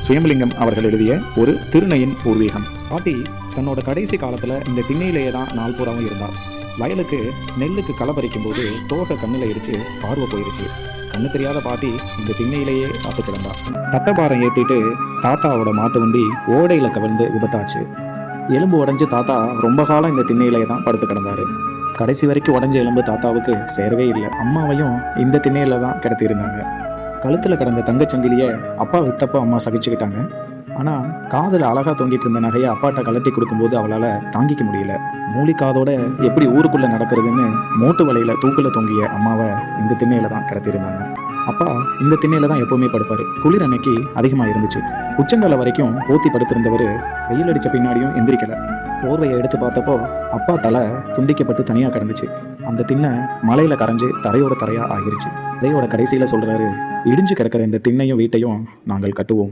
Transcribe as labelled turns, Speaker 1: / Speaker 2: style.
Speaker 1: சுயம்பலிங்கம் அவர்கள் எழுதிய ஒரு திருநையின் பூர்வீகம். பாட்டி தன்னோட கடைசி காலத்தில் இந்த திண்ணையிலேயே தான் நாள் பூராவும் இருந்தாள். வயலுக்கு நெல்லுக்கு களை பறிக்கும் போது தோகை கண்ணில் இடிச்சு பார்வை போயிருச்சு. கண்ணு தெரியாத பாட்டி இந்த திண்ணையிலேயே காத்து கிடந்தா. தட்டபாரம் ஏற்றிட்டு தாத்தாவோட மாட்டு வண்டி ஓடையில் கவிழ்ந்து விபத்தாச்சு. எலும்பு உடஞ்சி தாத்தா ரொம்ப காலம் இந்த திண்ணையிலே தான் படுத்து கிடந்தாரு. கடைசி வரைக்கும் உடஞ்ச எலும்பு தாத்தாவுக்கு சேரவே இல்லை. அம்மாவையும் இந்த திண்ணையில தான் கிடத்திருந்தாங்க. கழுத்தில் கிடந்த தங்கச்சங்கிலியை அப்பா வித்தப்போ அம்மா சகிச்சுக்கிட்டாங்க. ஆனால் காதில் அழகாக தொங்கிட்டு இருந்த நகையை அப்பாட்ட கலட்டி கொடுக்கும்போது அவளால் தாங்கிக்க முடியல. மூலிக்காதோட எப்படி ஊருக்குள்ளே நடக்கிறதுன்னு மூட்டு வலையில் தூக்கில் தொங்கிய அம்மாவை இந்த திண்ணையில தான் கிடத்திருந்தாங்க. அப்பா இந்த திண்ணையில தான் எப்போவுமே படுப்பார். குளிர் அன்னைக்கு அதிகமாக இருந்துச்சு. உச்சங்கால வரைக்கும் போத்தி படுத்திருந்தவர் வெயில் அடித்த பின்னாடியும் எந்திரிக்கலை. போர்வையை எடுத்து பார்த்தப்போ அப்பா தலை துண்டிக்கப்பட்டு தனியாக கிடந்துச்சு. அந்த திண்ணை மலையில் கரைஞ்சு தரையோட தரையாக ஆகிருச்சு. இதையோட கடைசியில் சொல்கிறாரு, இடிஞ்சு கிடக்கிற இந்த திண்ணையும் வீட்டையும் நாங்கள் கட்டுவோம்.